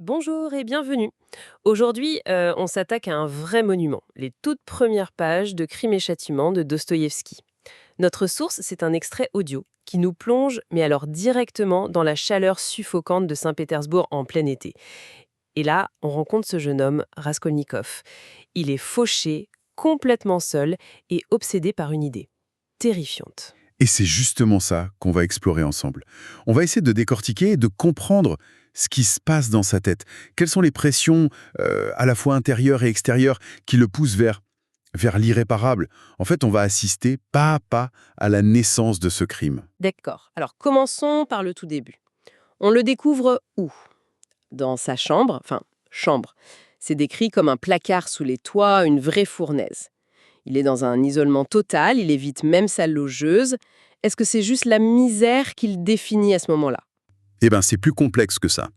Bonjour et bienvenue. Aujourd'hui, on s'attaque à un vrai monument, les toutes premières pages de Crimes et Châtiments de Dostoïevski. Notre source, c'est un extrait audio qui nous plonge, mais alors directement dans la chaleur suffocante de Saint-Pétersbourg en plein été. Et là, on rencontre ce jeune homme, Raskolnikov. Il est fauché, complètement seul et obsédé par une idée terrifiante. Et c'est justement ça qu'on va explorer ensemble. On va essayer de décortiquer et de comprendre ce qui se passe dans sa tête. Quelles sont les pressions, à la fois intérieures et extérieures, qui le poussent vers l'irréparable. En fait, on va assister pas à pas à la naissance de ce crime. D'accord. Alors commençons par le tout début. On le découvre où? Dans sa chambre, enfin, chambre. C'est décrit comme un placard sous les toits, une vraie fournaise. Il est dans un isolement total, il évite même sa logeuse. Est-ce que c'est juste la misère qu'il définit à ce moment-là? Eh bien, c'est plus complexe que ça.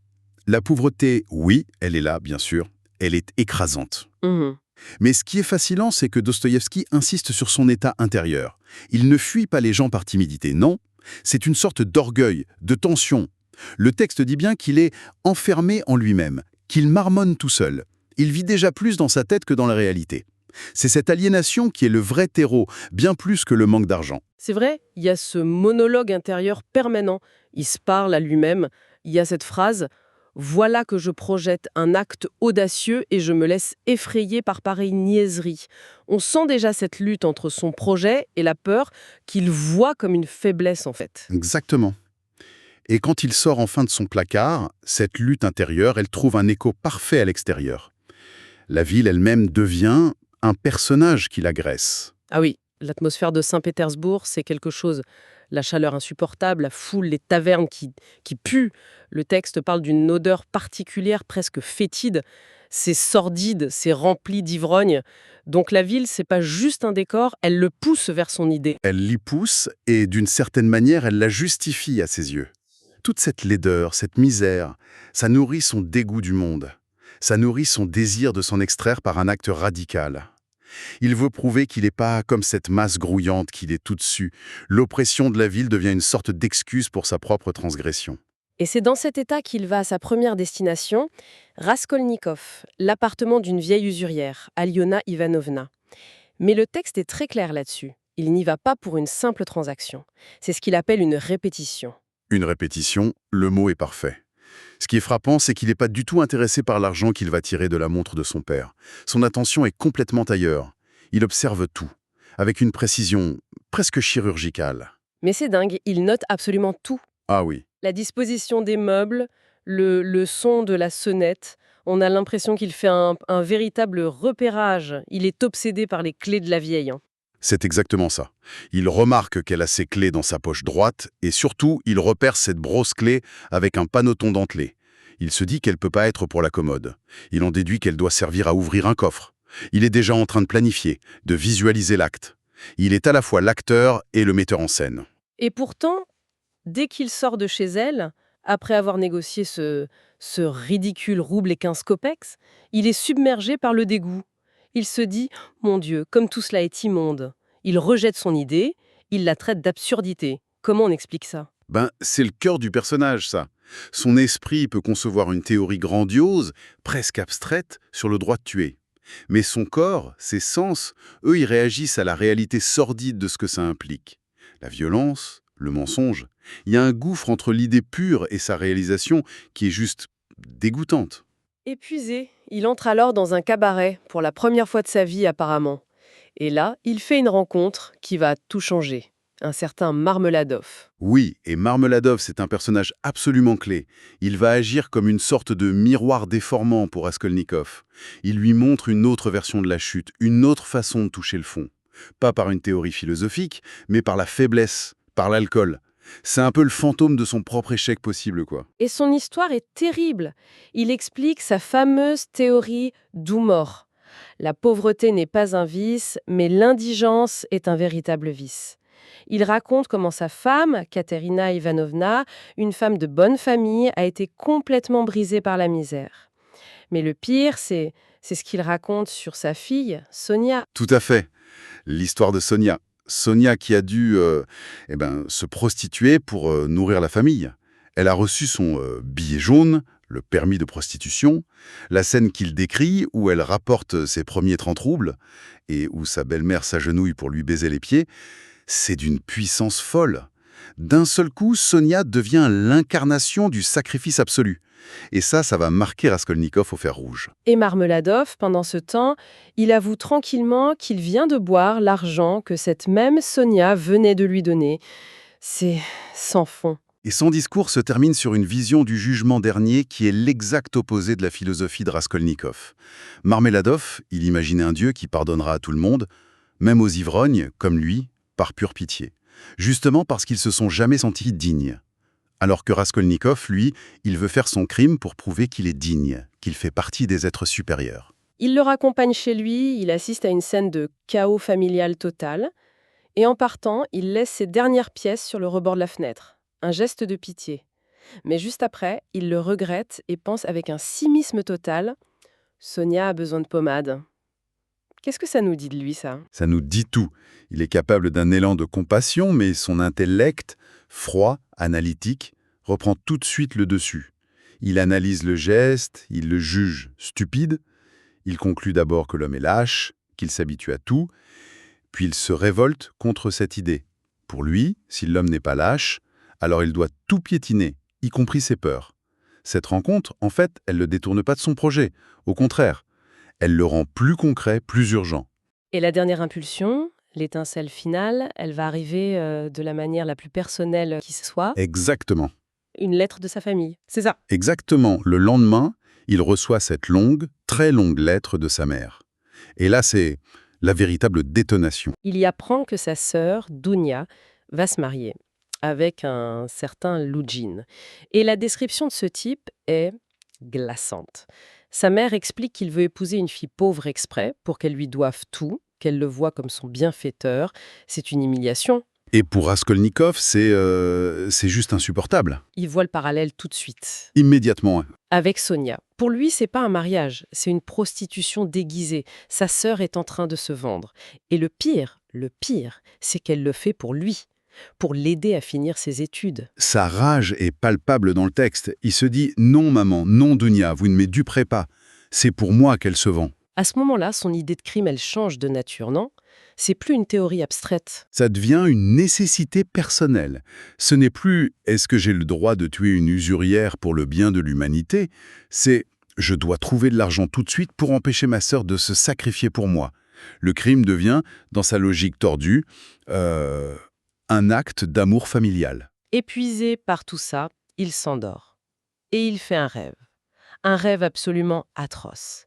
La pauvreté, oui, elle est là, bien sûr. Elle est écrasante. Mhm. Mais ce qui est fascinant, c'est que Dostoïevski insiste sur son état intérieur. Il ne fuit pas les gens par timidité, non. C'est une sorte d'orgueil, de tension. Le texte dit bien qu'il est enfermé en lui-même, qu'il marmonne tout seul. Il vit déjà plus dans sa tête que dans la réalité. C'est cette aliénation qui est le vrai terreau, bien plus que le manque d'argent. C'est vrai, il y a ce monologue intérieur permanent. Il se parle à lui-même. Il y a cette phrase: voilà que je projette un acte audacieux et je me laisse effrayer par pareille niaiserie. On sent déjà cette lutte entre son projet et la peur qu'il voit comme une faiblesse en fait. Exactement. Et quand il sort enfin de son placard, cette lutte intérieure, elle trouve un écho parfait à l'extérieur. La ville elle-même devient un personnage qui l'agresse. Ah oui, l'atmosphère de Saint-Pétersbourg, c'est quelque chose. La chaleur insupportable, la foule, les tavernes qui puent. Le texte parle d'une odeur particulière, presque fétide. C'est sordide, c'est rempli d'ivrogne. Donc la ville, c'est pas juste un décor, elle le pousse vers son idée. Elle l'y pousse et d'une certaine manière, elle la justifie à ses yeux. Toute cette laideur, cette misère, ça nourrit son dégoût du monde. Ça nourrit son désir de s'en extraire par un acte radical. Il veut prouver qu'il n'est pas comme cette masse grouillante qu'il est tout dessus. L'oppression de la ville devient une sorte d'excuse pour sa propre transgression. Et c'est dans cet état qu'il va à sa première destination, Raskolnikov, l'appartement d'une vieille usurière, Aliona Ivanovna. Mais le texte est très clair là-dessus. Il n'y va pas pour une simple transaction. C'est ce qu'il appelle une répétition. Une répétition, le mot est parfait. Ce qui est frappant, c'est qu'il n'est pas du tout intéressé par l'argent qu'il va tirer de la montre de son père. Son attention est complètement ailleurs. Il observe tout, avec une précision presque chirurgicale. Mais c'est dingue, il note absolument tout. Ah oui. La disposition des meubles, le son de la sonnette. On a l'impression qu'il fait un véritable repérage. Il est obsédé par les clés de la vieille, hein. C'est exactement ça. Il remarque qu'elle a ses clés dans sa poche droite et surtout, il repère cette brosse clé avec un panneauton dentelé. Il se dit qu'elle ne peut pas être pour la commode. Il en déduit qu'elle doit servir à ouvrir un coffre. Il est déjà en train de planifier, de visualiser l'acte. Il est à la fois l'acteur et le metteur en scène. Et pourtant, dès qu'il sort de chez elle, après avoir négocié ce ridicule rouble et 15 copecs, il est submergé par le dégoût. Il se dit: mon Dieu, comme tout cela est immonde. Il rejette son idée, il la traite d'absurdité. Comment on explique ça? C'est le cœur du personnage, ça. Son esprit peut concevoir une théorie grandiose, presque abstraite, sur le droit de tuer. Mais son corps, ses sens, eux, ils réagissent à la réalité sordide de ce que ça implique. La violence, le mensonge. Il y a un gouffre entre l'idée pure et sa réalisation qui est juste dégoûtante. Épuisé, il entre alors dans un cabaret, pour la première fois de sa vie apparemment. Et là, il fait une rencontre qui va tout changer. Un certain Marmeladov. Oui, et Marmeladov, c'est un personnage absolument clé. Il va agir comme une sorte de miroir déformant pour Raskolnikov. Il lui montre une autre version de la chute, une autre façon de toucher le fond. Pas par une théorie philosophique, mais par la faiblesse, par l'alcool. C'est un peu le fantôme de son propre échec possible, quoi. Et son histoire est terrible. Il explique sa fameuse théorie d'Oumor. La pauvreté n'est pas un vice, mais l'indigence est un véritable vice. Il raconte comment sa femme, Katerina Ivanovna, une femme de bonne famille, a été complètement brisée par la misère. Mais le pire, c'est ce qu'il raconte sur sa fille, Sonia. Tout à fait. L'histoire de Sonia. Sonia qui a dû se prostituer pour nourrir la famille. Elle a reçu son billet jaune, le permis de prostitution, la scène qu'il décrit où elle rapporte ses premiers troubles et où sa belle-mère s'agenouille pour lui baiser les pieds, c'est d'une puissance folle. D'un seul coup, Sonia devient l'incarnation du sacrifice absolu. Et ça va marquer Raskolnikov au fer rouge. Et Marmeladov, pendant ce temps, il avoue tranquillement qu'il vient de boire l'argent que cette même Sonia venait de lui donner. C'est sans fond. Et son discours se termine sur une vision du jugement dernier qui est l'exact opposé de la philosophie de Raskolnikov. Marmeladov, il imaginait un dieu qui pardonnera à tout le monde, même aux ivrognes, comme lui, par pure pitié. Justement parce qu'ils se sont jamais sentis dignes. Alors que Raskolnikov, lui, il veut faire son crime pour prouver qu'il est digne, qu'il fait partie des êtres supérieurs. Il le raccompagne chez lui, il assiste à une scène de chaos familial total, et en partant, il laisse ses dernières pièces sur le rebord de la fenêtre. Un geste de pitié. Mais juste après, il le regrette et pense avec un cynisme total « Sonia a besoin de pommade ». Qu'est-ce que ça nous dit de lui, ça? Ça nous dit tout. Il est capable d'un élan de compassion, mais son intellect, froid, analytique, reprend tout de suite le dessus. Il analyse le geste, il le juge stupide, il conclut d'abord que l'homme est lâche, qu'il s'habitue à tout, puis il se révolte contre cette idée. Pour lui, si l'homme n'est pas lâche, alors il doit tout piétiner, y compris ses peurs. Cette rencontre, en fait, elle ne le détourne pas de son projet. Au contraire, elle le rend plus concret, plus urgent. Et la dernière impulsion, l'étincelle finale, elle va arriver de la manière la plus personnelle qui soit, Exactement. une lettre de sa famille. C'est ça. Exactement. Le lendemain, il reçoit cette longue, très longue lettre de sa mère. Et là, c'est la véritable détonation. Il y apprend que sa sœur, Dounia, va se marier avec un certain Loudjine. Et la description de ce type est glaçante. Sa mère explique qu'il veut épouser une fille pauvre exprès pour qu'elle lui doive tout, qu'elle le voie comme son bienfaiteur. C'est une humiliation. Et pour Raskolnikov, c'est juste insupportable. Il voit le parallèle tout de suite. Immédiatement. Avec Sonia. Pour lui, c'est pas un mariage, c'est une prostitution déguisée. Sa sœur est en train de se vendre. Et le pire, c'est qu'elle le fait pour lui, pour l'aider à finir ses études. Sa rage est palpable dans le texte. Il se dit « Non, maman, non, Dounia, vous ne m'éduperez pas. C'est pour moi qu'elle se vend. » À ce moment-là, son idée de crime, elle change de nature, non? C'est plus une théorie abstraite. Ça devient une nécessité personnelle. Ce n'est plus « Est-ce que j'ai le droit de tuer une usurière pour le bien de l'humanité ?» C'est « Je dois trouver de l'argent tout de suite pour empêcher ma sœur de se sacrifier pour moi. » Le crime devient, dans sa logique tordue, un acte d'amour familial. Épuisé par tout ça, il s'endort. Et il fait un rêve absolument atroce.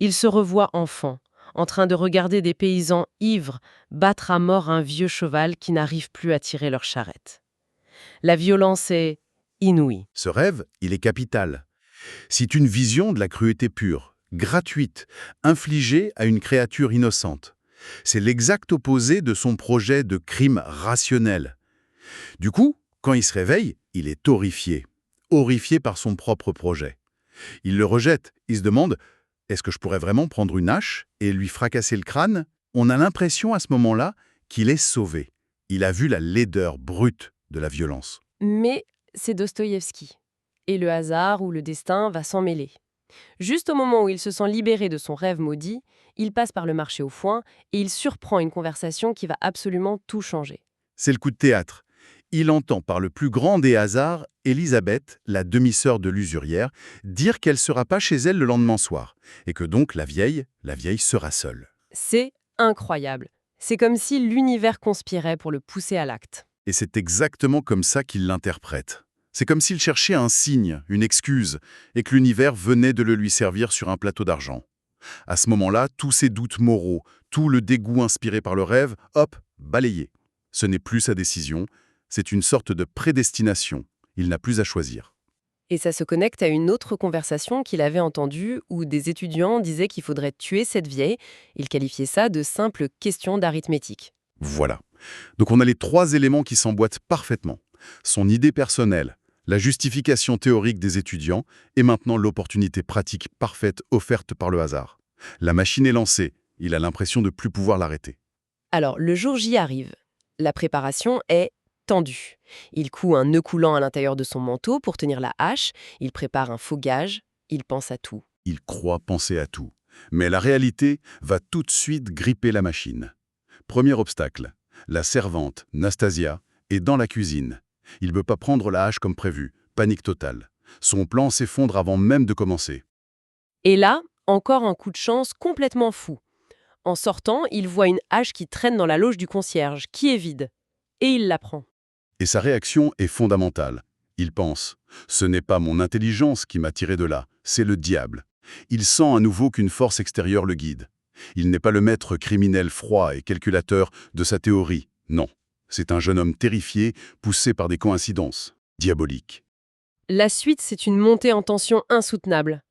Il se revoit enfant, en train de regarder des paysans ivres battre à mort un vieux cheval qui n'arrive plus à tirer leur charrette. La violence est inouïe. Ce rêve, il est capital. C'est une vision de la cruauté pure, gratuite, infligée à une créature innocente. C'est l'exact opposé de son projet de crime rationnel. Du coup, quand il se réveille, il est horrifié par son propre projet. Il le rejette, il se demande « Est-ce que je pourrais vraiment prendre une hache et lui fracasser le crâne ?» On a l'impression à ce moment-là qu'il est sauvé. Il a vu la laideur brute de la violence. Mais c'est Dostoïevski. Et le hasard ou le destin va s'en mêler. Juste au moment où il se sent libéré de son rêve maudit, il passe par le marché aux foin et il surprend une conversation qui va absolument tout changer. C'est le coup de théâtre. Il entend par le plus grand des hasards Elisabeth, la demi-sœur de l'usurière, dire qu'elle ne sera pas chez elle le lendemain soir, et que donc la vieille sera seule. C'est incroyable. C'est comme si l'univers conspirait pour le pousser à l'acte. Et c'est exactement comme ça qu'il l'interprète. C'est comme s'il cherchait un signe, une excuse, et que l'univers venait de le lui servir sur un plateau d'argent. À ce moment-là, tous ses doutes moraux, tout le dégoût inspiré par le rêve, hop, balayé. Ce n'est plus sa décision, c'est une sorte de prédestination. Il n'a plus à choisir. Et ça se connecte à une autre conversation qu'il avait entendue où des étudiants disaient qu'il faudrait tuer cette vieille. Ils qualifiaient ça de simple question d'arithmétique. Voilà. Donc on a les trois éléments qui s'emboîtent parfaitement. Son idée personnelle, la justification théorique des étudiants et maintenant l'opportunité pratique parfaite offerte par le hasard. La machine est lancée, il a l'impression de ne plus pouvoir l'arrêter. Alors, le jour J arrive. La préparation est tendu. Il coud un nœud coulant à l'intérieur de son manteau pour tenir la hache, il prépare un faux gage, il pense à tout. Il croit penser à tout. Mais la réalité va tout de suite gripper la machine. Premier obstacle, la servante, Nastasia, est dans la cuisine. Il ne veut pas prendre la hache comme prévu. Panique totale. Son plan s'effondre avant même de commencer. Et là, encore un coup de chance complètement fou. En sortant, il voit une hache qui traîne dans la loge du concierge, qui est vide. Et il la prend. Et sa réaction est fondamentale. Il pense « Ce n'est pas mon intelligence qui m'a tiré de là, c'est le diable ». Il sent à nouveau qu'une force extérieure le guide. Il n'est pas le maître criminel froid et calculateur de sa théorie, non. C'est un jeune homme terrifié, poussé par des coïncidences diaboliques. La suite, c'est une montée en tension insoutenable.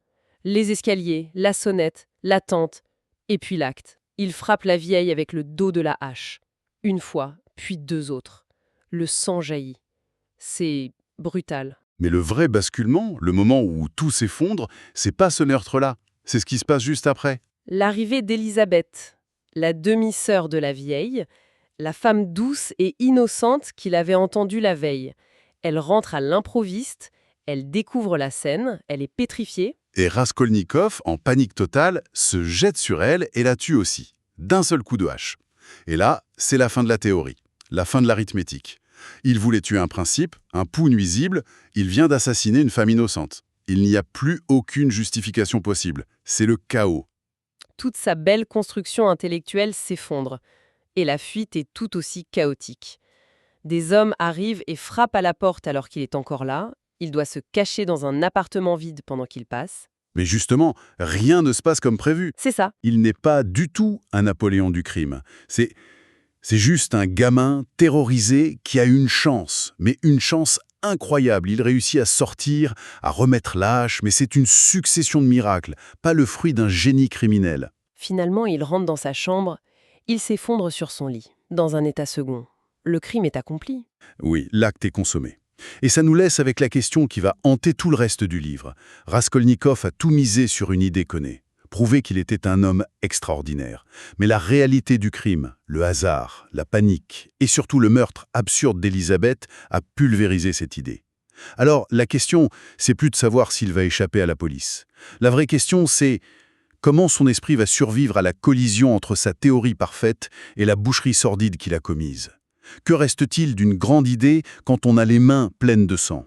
Les escaliers, la sonnette, l'attente, et puis l'acte. Il frappe la vieille avec le dos de la hache. Une fois, puis deux autres. Le sang jaillit. C'est brutal. Mais le vrai basculement, le moment où tout s'effondre, c'est pas ce meurtre-là. C'est ce qui se passe juste après. L'arrivée d'Elisabeth, la demi-sœur de la vieille, la femme douce et innocente qu'il avait entendue la veille. Elle rentre à l'improviste, elle découvre la scène, elle est pétrifiée. Et Raskolnikov, en panique totale, se jette sur elle et la tue aussi, d'un seul coup de hache. Et là, c'est la fin de la théorie, la fin de l'arithmétique. Il voulait tuer un principe, un pouls nuisible, il vient d'assassiner une femme innocente. Il n'y a plus aucune justification possible. C'est le chaos. Toute sa belle construction intellectuelle s'effondre. Et la fuite est tout aussi chaotique. Des hommes arrivent et frappent à la porte alors qu'il est encore là. Il doit se cacher dans un appartement vide pendant qu'il passe. Mais justement, rien ne se passe comme prévu. C'est ça. Il n'est pas du tout un Napoléon du crime. C'est juste un gamin terrorisé qui a une chance, mais une chance incroyable. Il réussit à sortir, à remettre l'âche, mais c'est une succession de miracles, pas le fruit d'un génie criminel. Finalement, il rentre dans sa chambre. Il s'effondre sur son lit, dans un état second. Le crime est accompli. Oui, l'acte est consommé. Et ça nous laisse avec la question qui va hanter tout le reste du livre. Raskolnikov a tout misé sur une idée connue, prouver qu'il était un homme extraordinaire. Mais la réalité du crime, le hasard, la panique et surtout le meurtre absurde d'Elisabeth a pulvérisé cette idée. Alors, la question, c'est plus de savoir s'il va échapper à la police. La vraie question, c'est comment son esprit va survivre à la collision entre sa théorie parfaite et la boucherie sordide qu'il a commise. Que reste-t-il d'une grande idée quand on a les mains pleines de sang ?